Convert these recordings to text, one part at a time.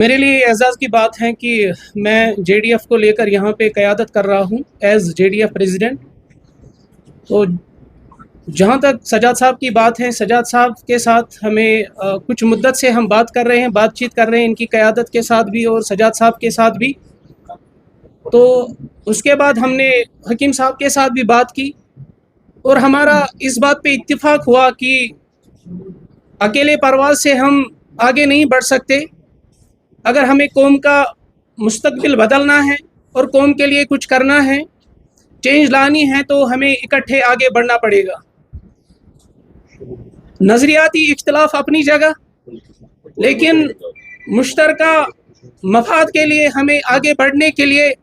मेरे लिए एजाज़ की बात है कि मैं जेडीएफ को लेकर यहाँ पे क़यादत कर रहा हूँ एज़ जेडीएफ प्रेसिडेंट। तो जहाँ तक सजाद साहब की बात है, सजाद साहब के साथ हमें कुछ मुद्दत से हम बात कर रहे हैं, बातचीत कर रहे हैं, इनकी क़यादत के साथ भी और सजाद साहब के साथ भी। तो उसके बाद हमने हकीम साहब के साथ भी बात की और हमारा इस बात पे इत्तिफाक हुआ कि अकेले परवाज़ से हम आगे नहीं बढ़ सकते। अगर हमें कौम का मुस्तकबिल बदलना है और कौम के लिए कुछ करना है, चेंज लानी है, तो हमें इकट्ठे आगे बढ़ना पड़ेगा। नज़रियाती इख्तिलाफ अपनी जगह, लेकिन मुश्तरका मफाद के लिए हमें आगे बढ़ने के लिए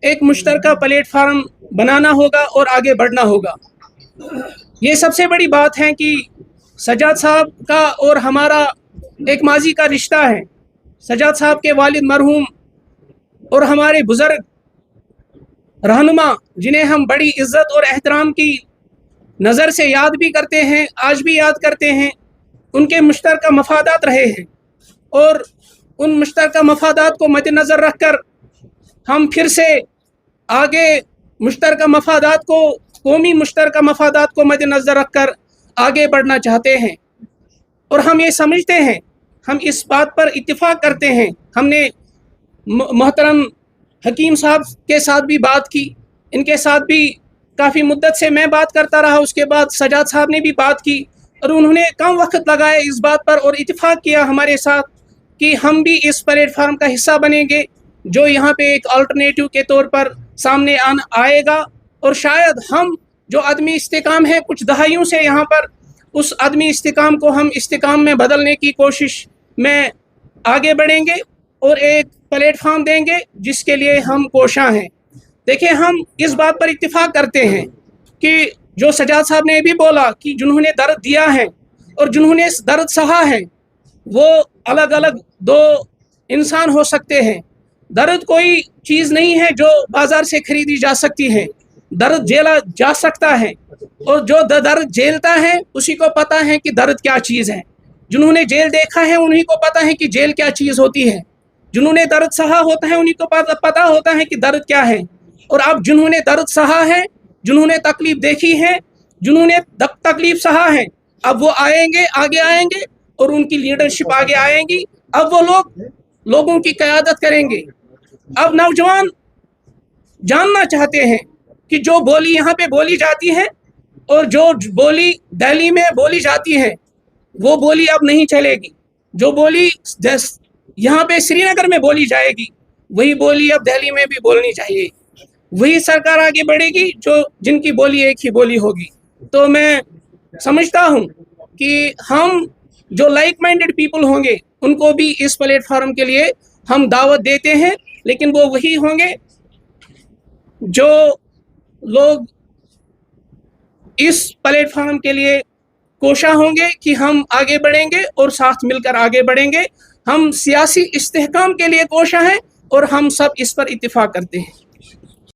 एक मुश्तरका प्लेटफार्म बनाना होगा और आगे बढ़ना होगा। ये सबसे बड़ी बात है कि सजाद साहब का और हमारा एक माजी का रिश्ता है। सजाद साहब के वालिद मरहूम और हमारे बुज़ुर्ग रहनुमा, जिन्हें हम बड़ी इज़्ज़त और एहतराम की नज़र से याद भी करते हैं, आज भी याद करते हैं, उनके मुश्तरका मफादात रहे हैं और उन मुश्तरका मफादात को मद्देनज़र रखकर हम फिर से आगे मुश्तरका मफादात को, कौमी मुश्तरका मफादात को मद्देनज़र रखकर आगे बढ़ना चाहते हैं। और हम ये समझते हैं, हम इस बात पर इत्तिफाक करते हैं। हमने मोहतरम हकीम साहब के साथ भी बात की, इनके साथ भी काफ़ी मुद्दत से मैं बात करता रहा, उसके बाद सजाद साहब ने भी बात की और उन्होंने कम वक्त लगाया इस बात पर और इत्तिफाक किया हमारे साथ कि हम भी इस प्लेटफार्म का हिस्सा बनेंगे, जो यहाँ पे एक अल्टरनेटिव के तौर पर सामने आएगा। और शायद हम जो आदमी इस्तेकाम है कुछ दहाइयों से यहाँ पर, उस आदमी इस्तेकाम को हम इस्तेकाम में बदलने की कोशिश में आगे बढ़ेंगे और एक प्लेटफार्म देंगे जिसके लिए हम कोशां हैं। देखिए, हम इस बात पर इत्तिफाक करते हैं कि जो सजाद साहब ने भी बोला कि जिन्होंने दर्द दिया है और जिन्होंने इस दर्द सहा है, वो अलग अलग दो इंसान हो सकते हैं। दर्द कोई चीज़ नहीं है जो बाज़ार से खरीदी जा सकती है। दर्द झेला जा सकता है और जो दर्द झेलता है उसी को पता है कि दर्द क्या चीज़ है। जिन्होंने जेल देखा है उन्हीं को पता है कि जेल क्या चीज़ होती है। जिन्होंने दर्द सहा होता है उन्हीं को पता होता है कि दर्द क्या है। और अब जिन्होंने दर्द सहा है, जिन्होंने तकलीफ़ देखी है, जिन्होंने तकलीफ़ सहा है, अब वो आएंगे, आगे आएंगे और उनकी लीडरशिप आगे आएंगी। अब वो लोगों की क़यादत करेंगे। अब नौजवान जानना चाहते हैं कि जो बोली यहाँ पे बोली जाती है और जो बोली दिल्ली में बोली जाती है, वो बोली अब नहीं चलेगी। जो बोली यहाँ पे श्रीनगर में बोली जाएगी, वही बोली अब दिल्ली में भी बोलनी चाहिए। वही सरकार आगे बढ़ेगी जिनकी बोली एक ही बोली होगी। तो मैं समझता हूँ कि हम जो लाइक माइंडेड पीपल होंगे उनको भी इस प्लेटफार्म के लिए हम दावत देते हैं, लेकिन वो वही होंगे जो लोग इस प्लेटफार्म के लिए कोशा होंगे कि हम आगे बढ़ेंगे और साथ मिलकर आगे बढ़ेंगे। हम सियासी इस्तेहकाम के लिए कोशा हैं और हम सब इस पर इत्तिफाक करते हैं।